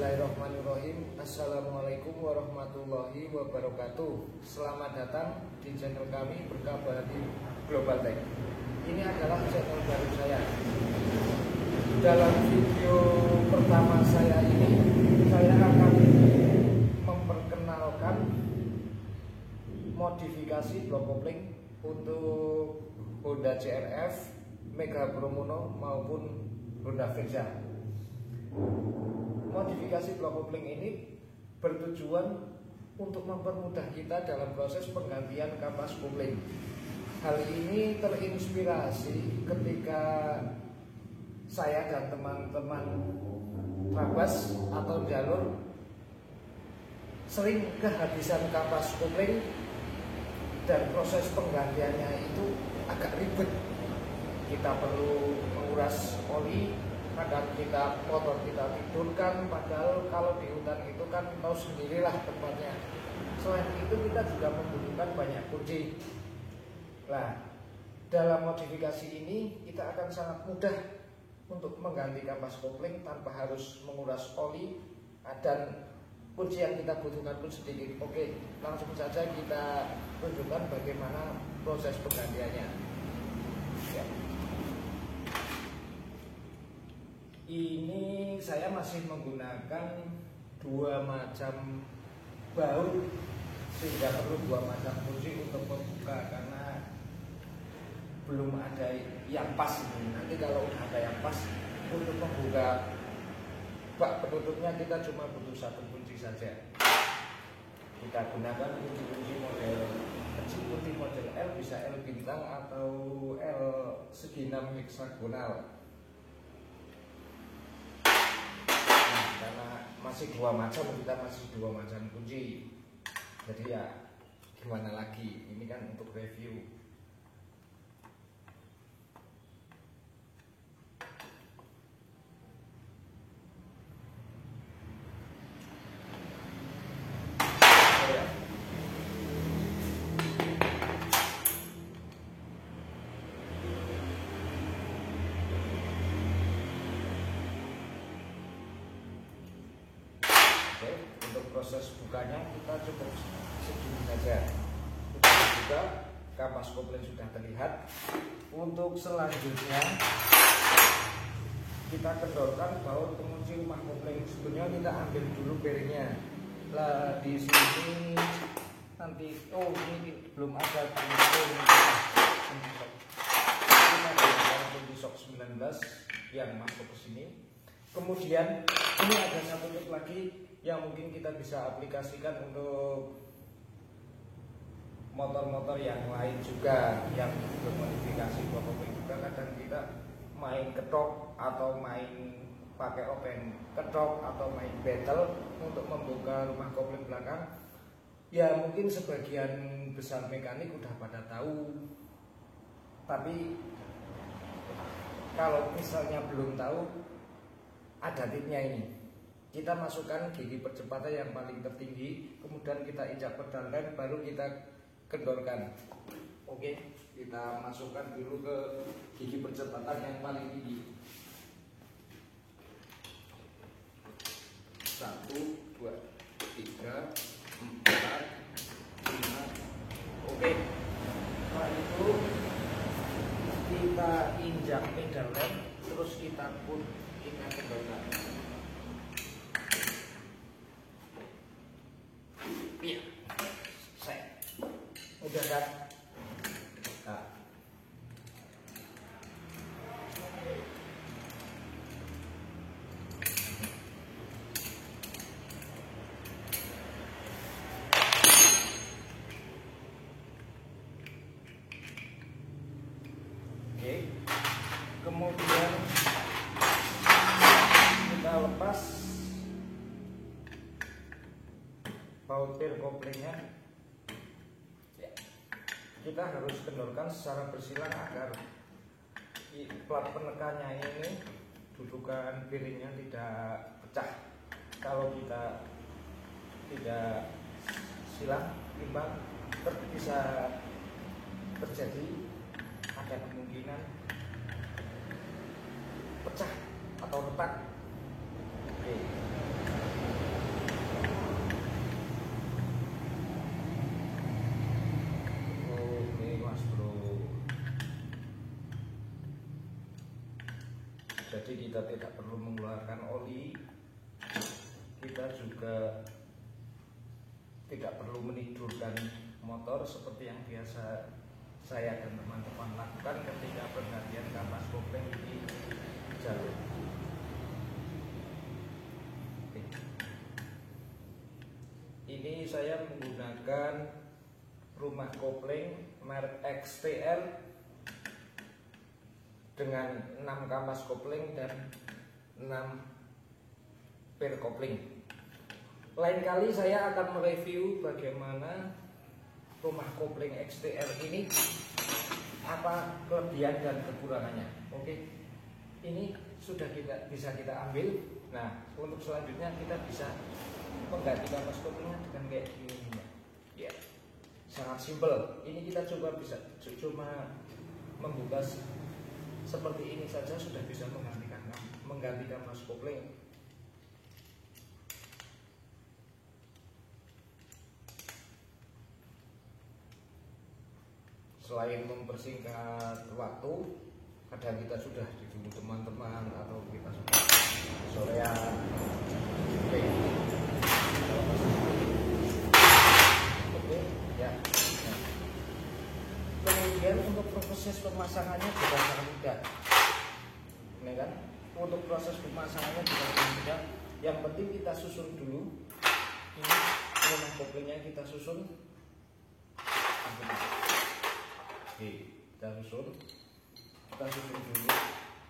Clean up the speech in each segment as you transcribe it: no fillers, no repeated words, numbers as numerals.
Bismillahirrahmanirrahim. Assalamualaikum warahmatullahi wabarakatuh. Selamat datang di channel kami Berkabar di Global Tech. Ini adalah channel baru saya. Dalam video pertama saya ini, saya akan memperkenalkan modifikasi blok kopling untuk Honda CRF, Mega Bromono maupun Honda Venza. Modifikasi blok kopling ini bertujuan untuk mempermudah kita dalam proses penggantian kapas kopling. Hal ini terinspirasi ketika saya dan teman-teman trabas atau jalur sering kehabisan kapas kopling dan proses penggantiannya itu agak ribet. Kita perlu menguras oli, kadang kita motor kita tidurkan, padahal kalau di hutan itu kan tahu sendirilah tempatnya. Selain itu kita juga membutuhkan banyak kunci. Nah, dalam modifikasi ini kita akan sangat mudah untuk mengganti kapas kopling tanpa harus menguras oli dan kunci yang kita butuhkan pun sedikit. Oke, langsung saja kita tunjukkan bagaimana proses penggantiannya. Ya. Ini saya masih menggunakan dua macam baut, sehingga perlu dua macam kunci untuk membuka karena belum ada yang pas ini. Nanti kalau udah ada yang pas untuk membuka bak penutupnya kita cuma butuh satu kunci saja. Kita gunakan kunci-kunci model kecil, kunci model L, bisa L bintang atau L segi 6 heksagonal. Karena masih dua macam, kita masih dua macam kunci, jadi ya gimana lagi, ini kan untuk review. Oke, untuk proses bukanya kita cukup segini saja. Kita buka, kapas kopling sudah terlihat. Untuk selanjutnya kita kendorkan baut pengunci rumah kopling. Sebenarnya kita ambil dulu bearingnya. Lah di sini nanti, oh ini belum ada kunci shock 19 yang masuk ke sini. Kemudian ini ada satu tip lagi yang mungkin kita bisa aplikasikan untuk motor-motor yang lain juga yang bermodifikasi blok kopling juga. Kadang kita main ketok atau main pakai open ketok atau main battle untuk membuka rumah kopling belakang. Ya mungkin sebagian besar mekanik udah pada tahu, tapi kalau misalnya belum tahu, ada tipnya ini. Kita masukkan gigi percepatan yang paling tertinggi, kemudian kita injak pedal rem, baru kita kendorkan. Oke, kita masukkan dulu ke gigi percepatan yang paling tinggi. 1, 2, 3, 4, 5. Oke. Setelah itu kita injak pedal rem, terus kita pun kendorkan. Iya, saya udah kan. Nah. Oke, kemudian kita lepas baut pil koplingnya. Ya. Kita harus kendorkan secara bersilang agar plat penekannya ini, dudukan piringnya tidak pecah. Kalau kita tidak silang timbang, bisa terjadi ada kemungkinan pecah atau retak. Oke. Jadi kita tidak perlu mengeluarkan oli, kita juga tidak perlu menidurkan motor seperti yang biasa saya dan teman-teman lakukan ketika pergantian kampas kopling di jalur. Ini saya menggunakan rumah kopling merek XTR dengan 6 kampas kopling dan 6 per kopling. Lain kali saya akan mereview bagaimana rumah kopling XTR ini, apa kelebihan dan kekurangannya. Oke, ini sudah bisa kita ambil. Nah, untuk selanjutnya kita bisa mengganti kampas koplingnya dengan kayak gini ya. Sangat simpel. Ini kita coba bisa cuma membuka seperti ini saja sudah bisa mengganti kampas kopling. Selain mempersingkat waktu, kadang kita sudah ditunggu teman-teman atau kita sudah sorean. Oke, ya. Kemudian untuk proses pemasangannya juga sangat mudah, ini kan? Untuk proses pemasangannya juga sangat mudah. Yang penting kita susun dulu. Ini rumah koplingnya kita susun. Oke, kita susun dulu.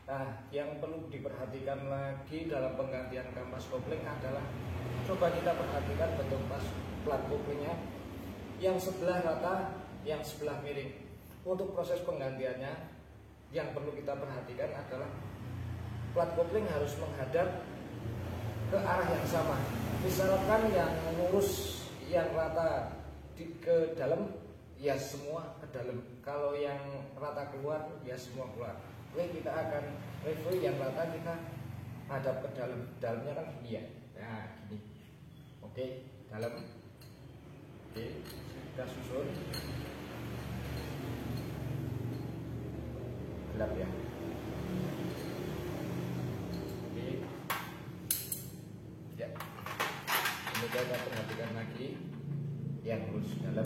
Nah, yang perlu diperhatikan lagi dalam penggantian kampas kopling adalah coba kita perhatikan bentuk plat koplingnya, yang sebelah rata, yang sebelah miring. Untuk proses penggantiannya yang perlu kita perhatikan adalah plat kopling harus menghadap ke arah yang sama. Misalkan yang lurus, yang rata ke dalam, ya semua ke dalam. Kalau yang rata keluar, ya semua keluar. Oke, kita akan review yang rata, kita hadap ke dalam. Dalamnya kan gini ya. Nah, gini. Oke, dalam. Oke, kita susun. Gelap ya. Oke. Ya. Ini kita perhatikan lagi yang lurus dalam.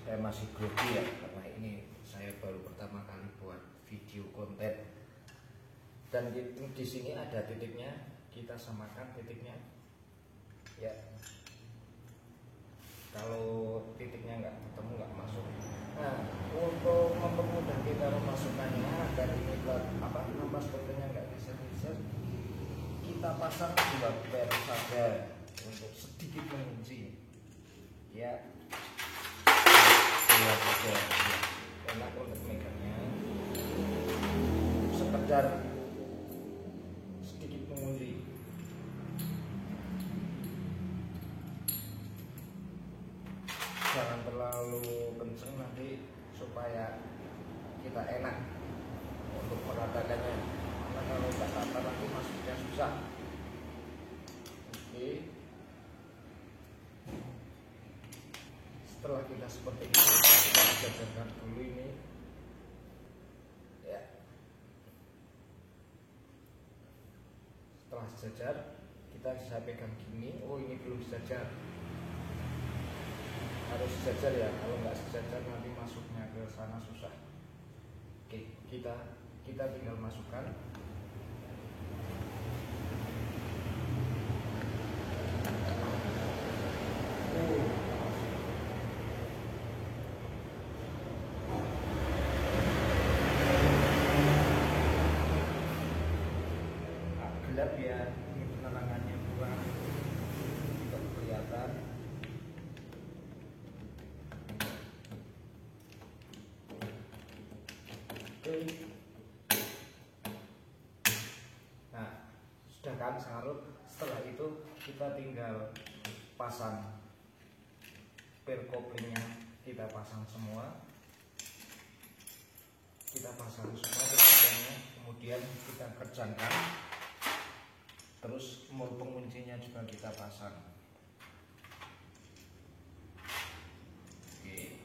Saya masih grogi ya, karena ini saya baru pertama kali buat video konten. Dan di sini ada titiknya, kita samakan titiknya. Ya, kalau titiknya nggak ketemu nggak masuk. Nah, untuk mempermudah kita memasukkannya agar ini kampas koplingnya nggak geser-geser, kita pasang 2 per saja untuk sedikit mengunci. Ya. Enak untuk megangnya, sekedar sedikit mengunci. Jangan terlalu kenceng nanti supaya kita enak untuk meratakannya, karena kalau nggak rata nanti masuknya susah. Oke. Setelah kita seperti ini, kita jajarkan dulu ini ya. Setelah sejajar, kita bisa pegang gini. Oh, ini belum sejajar, harus sejajar ya. Kalau nggak sejajar nanti masuknya ke sana susah. Oke, kita tinggal masukkan. Gelap ya, ini penerangannya kurang untuk kelihatan. Oke. Nah, sudah kan sangat. Setelah itu kita tinggal pasang spare couplingnya kita pasang semua, kemudian kita kerjakan, terus mol penguncinya juga kita pasang. Oke.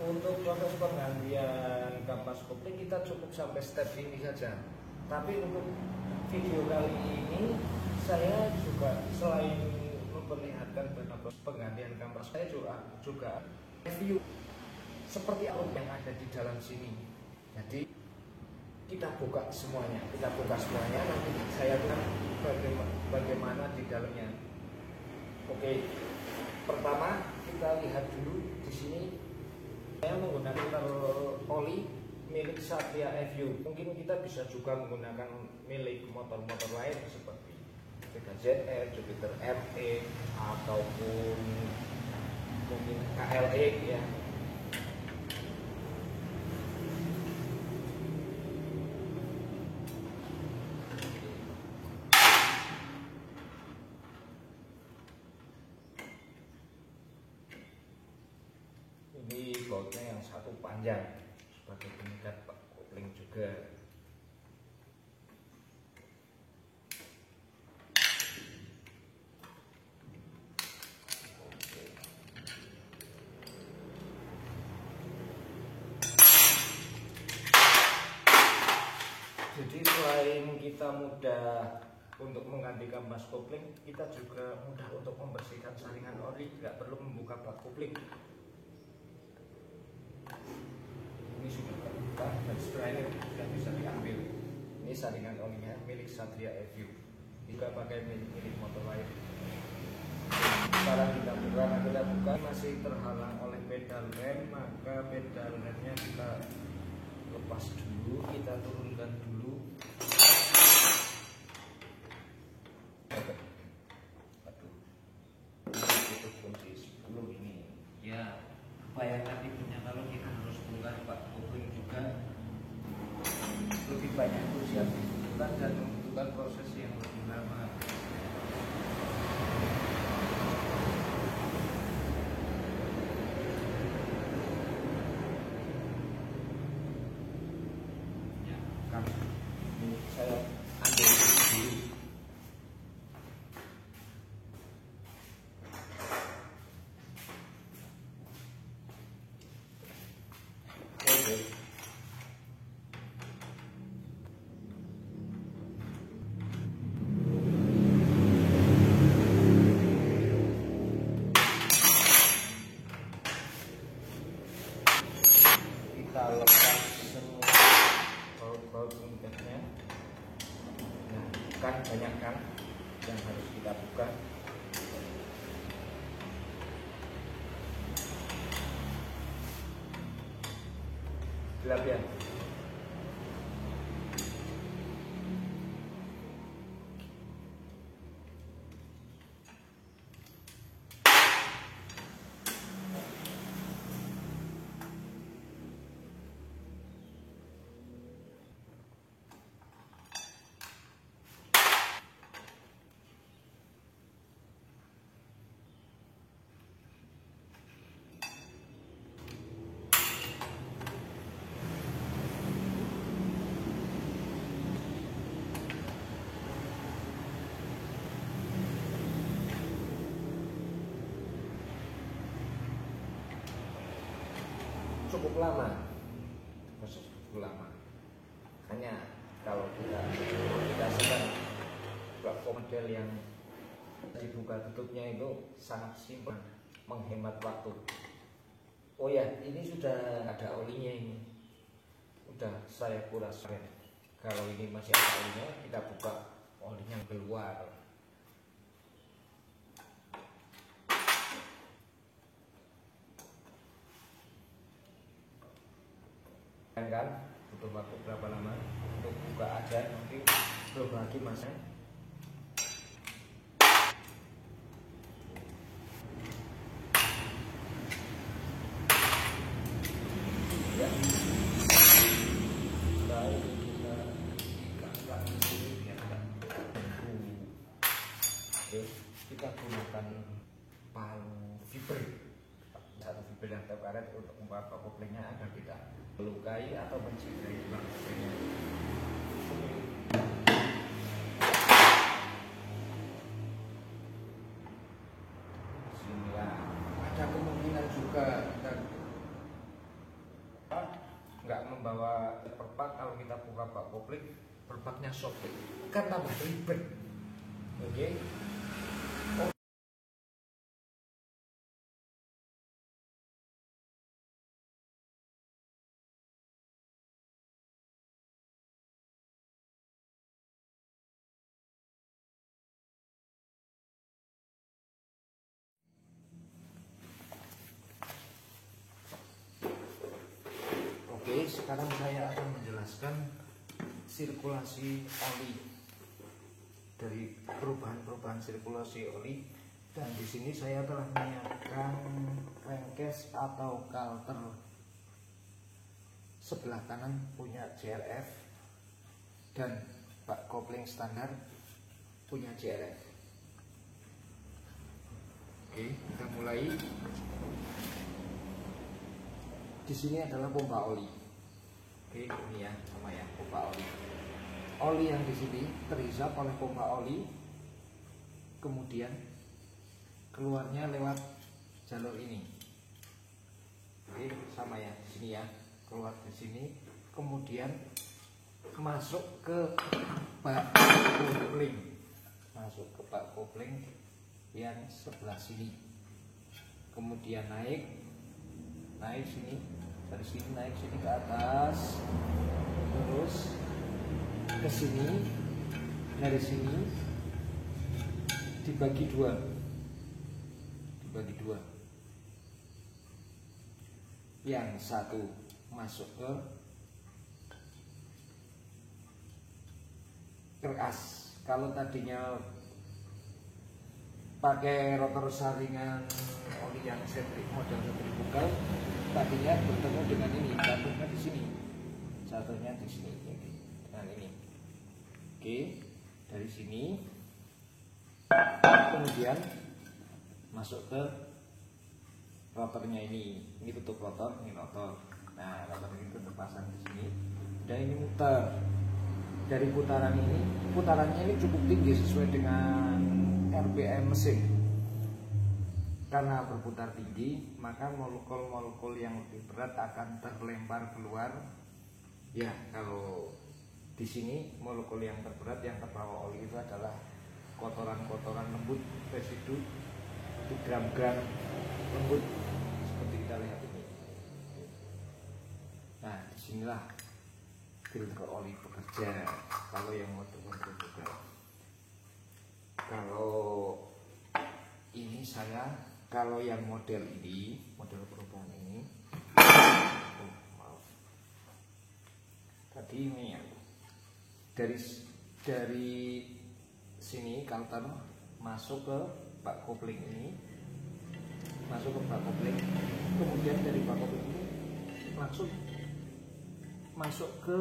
Untuk proses penggantian kampas kopling kita cukup sampai step ini saja. Tapi untuk video kali ini saya juga selain memperlihatkan betapa penggantian kampas, saya juga review seperti apa yang ada di dalam sini. Jadi kita buka semuanya, nanti saya lihat bagaimana di dalamnya. Oke, pertama kita lihat dulu di sini. Saya menggunakan oli milik Satria FU. Mungkin kita bisa juga menggunakan milik motor-motor lain seperti Vega ZR, Jupiter ME, ataupun mungkin KLE ya. Ini bautnya yang satu panjang sebagai pengikat kopling juga. Jadi selain kita mudah untuk mengganti kampas kopling, kita juga mudah untuk membersihkan saringan oli, tidak perlu membuka bak kopling. Ini sudah terbuka dan setelah ini sudah bisa diambil. Ini saringan olinya milik Satria FU, juga pakai milik motor lain. Sekarang kita buka, masih terhalang oleh pedal rem, maka pedal remnya kita lepas dulu, kita turunkan dulu. Aduh, ini kunci 10 ini ya. Bayangkan ibunya kalau kita harus bongkar bak kopling juga lebih banyak kunci yang dibutuhkan dan membutuhkan proses yang lebih lama. Ya, kan ini saya ambil dulu. Kita lepas semua baut-baut pengikatnya. Nah, kan banyak kan yang harus kita buka. Gelap ya. Cukup lama, proses cukup lama. Hanya kalau kita sedang buat model yang dibuka tutupnya itu sangat simpel, menghemat waktu. Oh ya, ini sudah ada olinya ini, udah saya kuras. Kalau ini masih ada olinya, kita buka olinya keluar. Kan butuh waktu berapa lama untuk juga ada, nanti berbagi masnya. Ya. Baik, kita di sini biar enggak bengkak. Oke, kita gunakan palu fiber, satu fiber yang terkaret untuk membuka koplingnya agar tidak melukai atau mencederai tulang koplingnya. Sini ya, ada kemungkinan juga kita nggak membawa perpak. Kalau kita buka bak kopling, perpaknya sobek kan tambah ribet. Oke. Oke, sekarang saya akan menjelaskan sirkulasi oli, dari perubahan sirkulasi oli. Dan di sini saya telah menyiapkan crankcase atau kalter. Sebelah kanan punya JRF dan bak kopling standar punya JRF. Oke, kita mulai. Di sini adalah pompa oli. Oke, ini ya, sama ya, pompa oli. Oli yang di sini terhisap oleh pompa oli, kemudian keluarnya lewat jalur ini. Oke, sama ya, di sini ya, keluar di sini, kemudian masuk ke bak kopling, yang sebelah sini, kemudian naik sini, dari sini naik sini ke atas, terus ke sini, dari sini dibagi dua, yang satu masuk ke keras. Kalau tadinya pakai rotor saringan oli yang model sentrifugal, tadinya bertemu dengan ini, jatuhnya di sini, dengan ini. Oke, dari sini kemudian masuk ke rotornya ini tutup rotor, ini rotor. Nah, rotor ini terpasang di sini, dan ini muter. Dari putarannya ini cukup tinggi sesuai dengan RPM mesin. Karena berputar tinggi, maka molekul-molekul yang lebih berat akan terlempar keluar. Ya, kalau di sini molekul yang terberat yang terbawa oli itu adalah kotoran-kotoran lembut, residu, itu gram-gram lembut seperti kita lihat ini. Nah, disinilah filter oli bekerja kalau yang model juga. Kalau yang model perubahan ini, tadi ini ya, dari sini kalter masuk ke bak kopling ini, kemudian dari bak kopling ini langsung masuk ke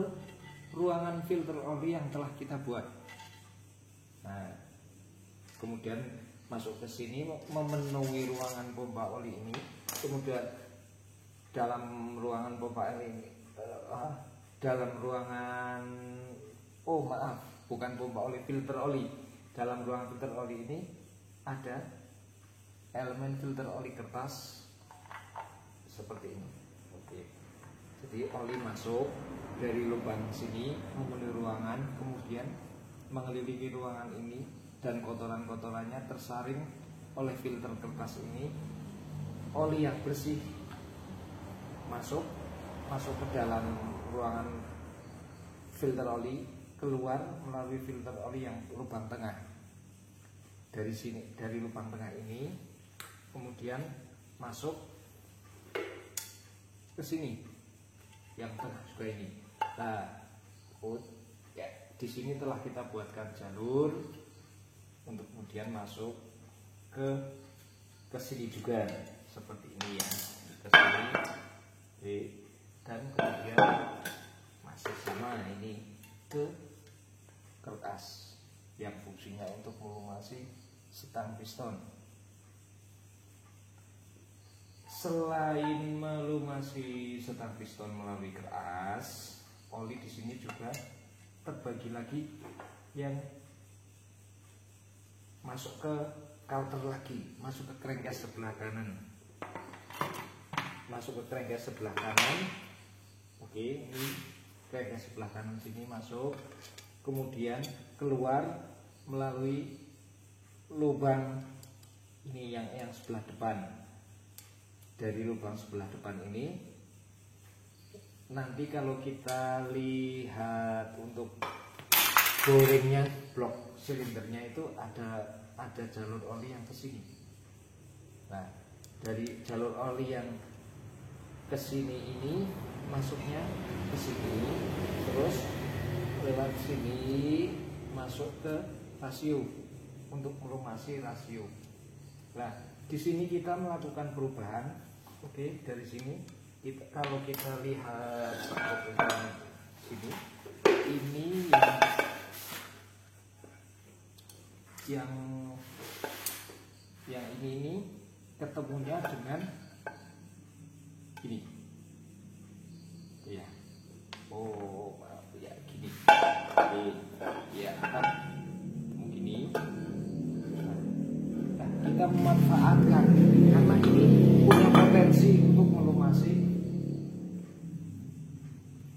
ruangan filter oli yang telah kita buat. Nah, kemudian masuk ke sini memenuhi ruangan pompa oli ini. Kemudian dalam ruangan pompa oli ini, filter oli. Dalam ruangan filter oli ini ada elemen filter oli kertas seperti ini. Oke. Jadi oli masuk dari lubang sini memenuhi ruangan, kemudian mengelilingi ruangan ini, dan kotoran-kotorannya tersaring oleh filter kertas ini. Oli yang bersih masuk ke dalam ruangan filter oli, keluar melalui filter oli yang lubang tengah. Dari sini, dari lubang tengah ini, kemudian masuk ke sini, yang tengah juga ini. Nah, ya, di sini telah kita buatkan jalur untuk kemudian masuk ke sini juga seperti ini ya, ke sini. Dan kemudian masih sama ini ke kertas yang fungsinya untuk melumasi stang piston. Selain melumasi stang piston melalui keras, oli di sini juga terbagi lagi yang masuk ke counter lagi, masuk ke crankcase sebelah kanan, masuk ke crankcase sebelah kanan. Oke, ini crankcase sebelah kanan sini masuk, kemudian keluar melalui lubang ini yang sebelah depan. Dari lubang sebelah depan ini nanti kalau kita lihat untuk boringnya, blok silindernya itu ada jalur oli yang ke sini. Nah, dari jalur oli yang ke sini ini masuknya ke sini, terus lewat sini masuk ke rasio untuk melumasi rasio. Nah, di sini kita melakukan perubahan. Oke, dari sini kalau kita lihat sini, ini yang ini ketemunya dengan ini ya. Oh maaf ya, gini. Oke, ya kan begini. Nah, kita memanfaatkan karena ini punya potensi untuk melumasi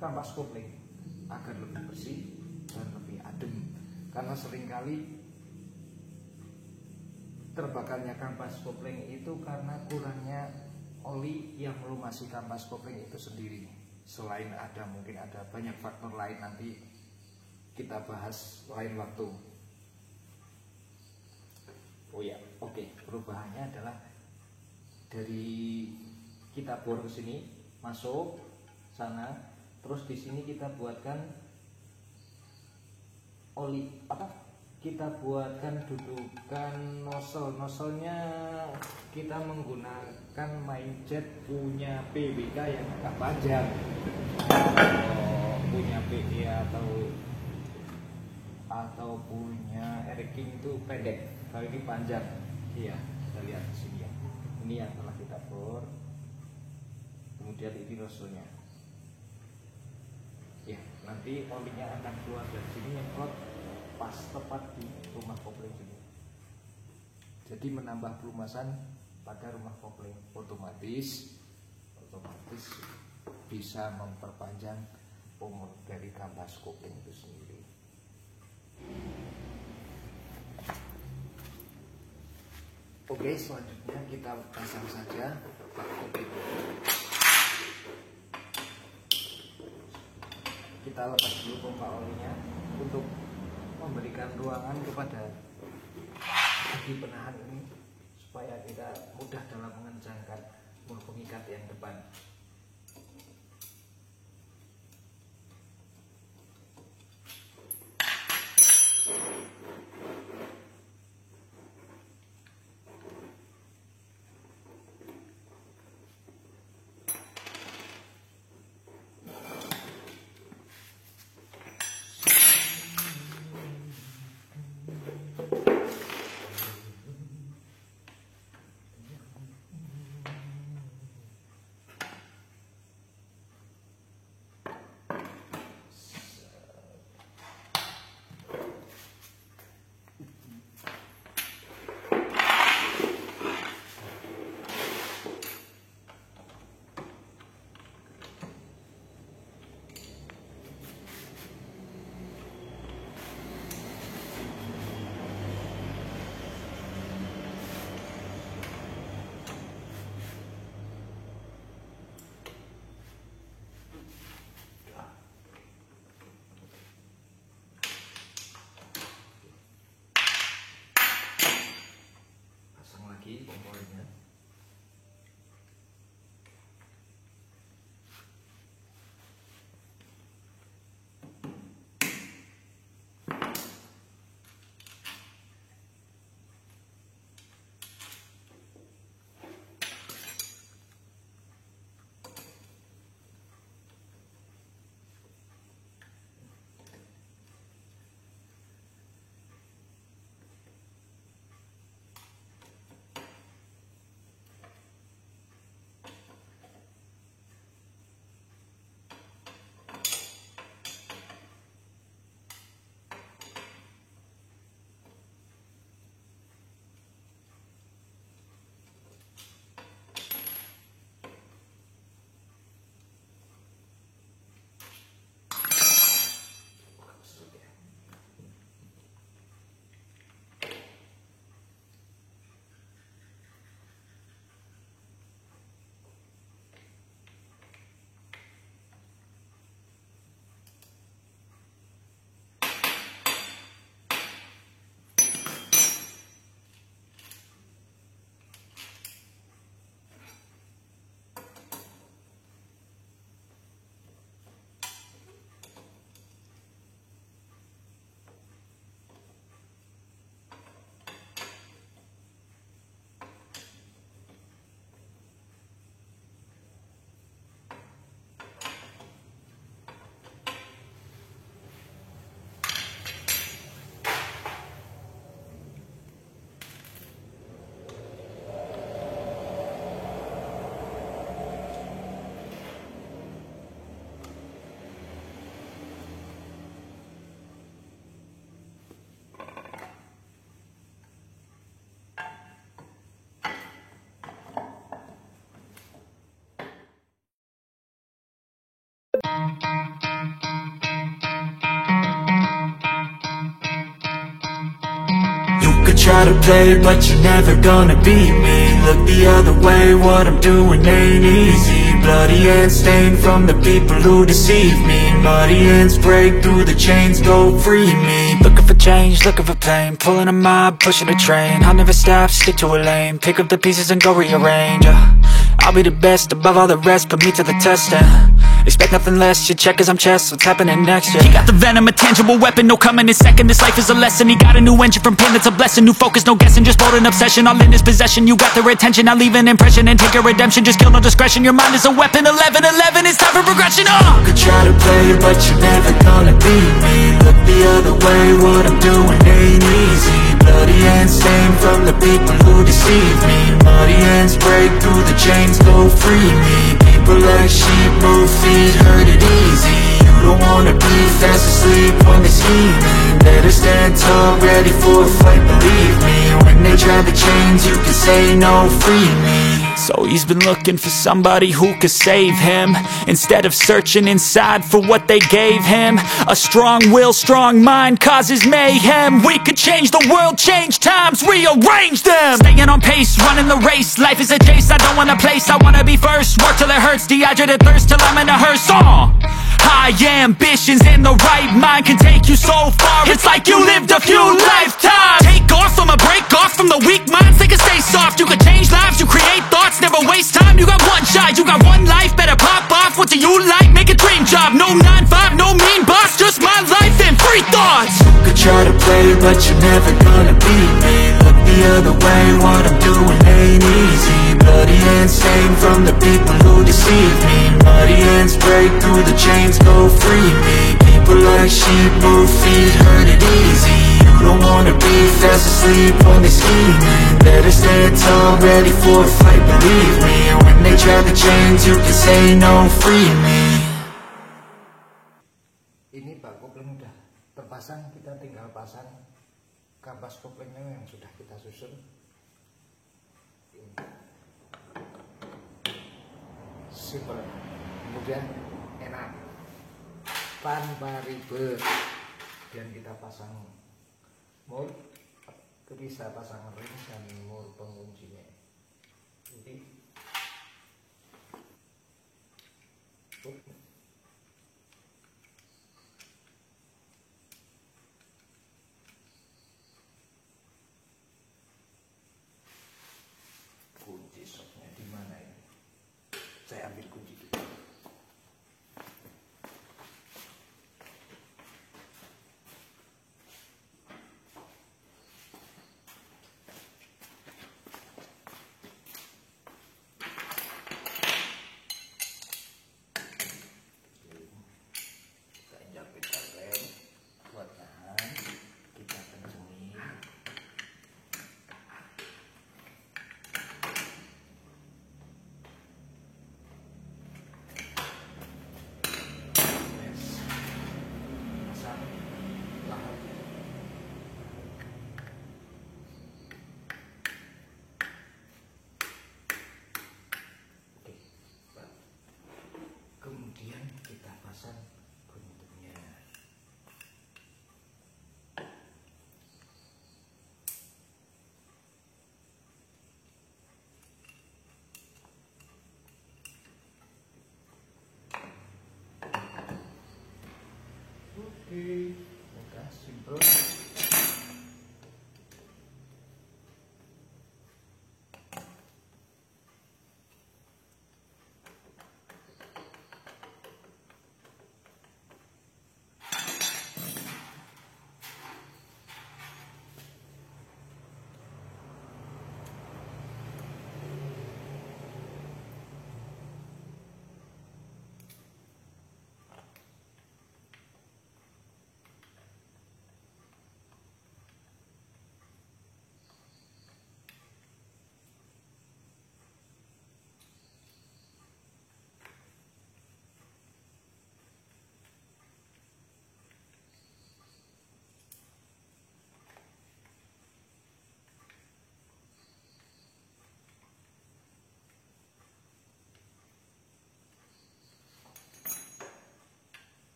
kampas kopling agar lebih bersih dan lebih adem, karena seringkali terbakarnya kampas kopling itu karena kurangnya oli yang melumasi kampas kopling itu sendiri. Selain mungkin ada banyak faktor lain, nanti kita bahas lain waktu. Oh ya, oke. Perubahannya adalah dari kita bor ke sini, masuk sana, terus di sini kita buatkan oli kita buatkan dudukan nozzle-nya kita menggunakan Mindjet punya PWK yang agak panjang. Kalau punya PE atau punya Eric King itu pendek, kalau ini panjang. Iya, kita lihat di sini ya. Ini yang telah kita bor. Kemudian ini nozzle-nya. Ya, nanti olinya akan keluar dari sini nyemprot pas tepat di rumah kopling ini. Jadi menambah pelumasan pada rumah kopling, otomatis bisa memperpanjang umur dari kampas kopling itu sendiri. Oke, selanjutnya kita pasang saja pak kopling. Kita lepas dulu pompa olinya untuk memberikan ruangan kepada bagi penahan ini supaya kita mudah dalam mengencangkan pengikat yang depan. try to play, but you're never gonna beat me. Look the other way, what I'm doing ain't easy. Bloody hands stained from the people who deceive me. Muddy hands break through the chains, go free me. Looking for change, looking for pain, pulling a mob, pushing a train. I'll never stop, stick to a lane, pick up the pieces and go rearrange. I'll be the best above all the rest, put me to the test and expect nothing less, you check as I'm chess, what's happening next, yeah. He got the venom, a tangible weapon, no coming in second. This life is a lesson, he got a new engine from pain, that's a blessing. New focus, no guessing, just bold and obsession, all in his possession. You got their attention, I'll leave an impression and take your redemption. Just kill, no discretion, your mind is a weapon. 11-11, it's time for progression, You could try to play, but you're never gonna beat me. Look the other way, what I'm doing ain't easy. Bloody hands stained from the people who deceive me. Muddy hands break through the chains, go free me. People like sheep move feet, hurt it easy. You don't wanna be fast asleep when they're scheming. Better stand tall, ready for a fight, believe me. When they try the chains, you can say no, free me. So he's been looking for somebody who could save him, instead of searching inside for what they gave him. A strong will, strong mind causes mayhem. We could change the world, change times, rearrange them. Staying on pace, running the race. Life is a chase, I don't want a place, I wanna be first. Work till it hurts, dehydrated thirst till I'm in a hearse. High ambitions and the right mind can take you so far. It's like you lived a few lifetimes. Take off from a break off from the weak minds, they can stay soft. You can change lives, you create thoughts, never waste time. You got one shot, you got one life, better pop off. What do you like? Make a dream job. No 9-5, no mean boss, just my life and free thoughts. You could try to play, but you're never gonna beat me. Look the other way, what I'm doing ain't easy. Bloody hands stained from the people who deceive me. Muddy hands break through the chains, go free me. People like sheep move feet, hurt it easy. You don't wanna be fast asleep when they're scheming. Better stand tall, ready for a fight, believe me. When they try the chains, you can say no, free me. Ini Pak kopling udah terpasang, kita tinggal pasang kapas koplingnya yang sudah kita susun. Simple, kemudian enak, tanpa ribet. Dan kita pasang mur, bisa pasang ring dan mur penguncinya. Jadi kunci soknya di mana ini? Saya ambil kunci dulu.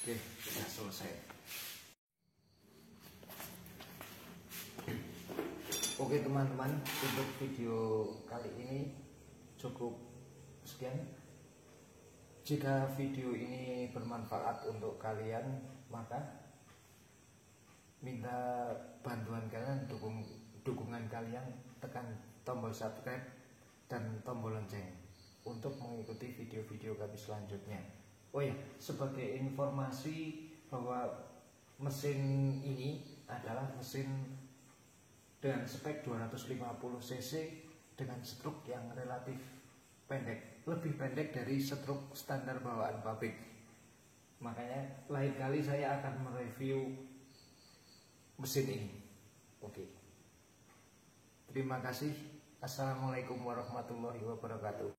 Oke, sudah selesai. Oke teman-teman, untuk video kali ini cukup sekian. Jika video ini bermanfaat untuk kalian, maka minta bantuan kalian, dukungan kalian, tekan tombol subscribe dan tombol lonceng untuk mengikuti video-video kami selanjutnya. Oh ya, sebagai informasi bahwa mesin ini adalah mesin dengan spek 250 cc dengan stroke yang relatif pendek, lebih pendek dari stroke standar bawaan pabrik. Makanya lain kali saya akan mereview mesin ini. Oke. Terima kasih. Assalamualaikum warahmatullahi wabarakatuh.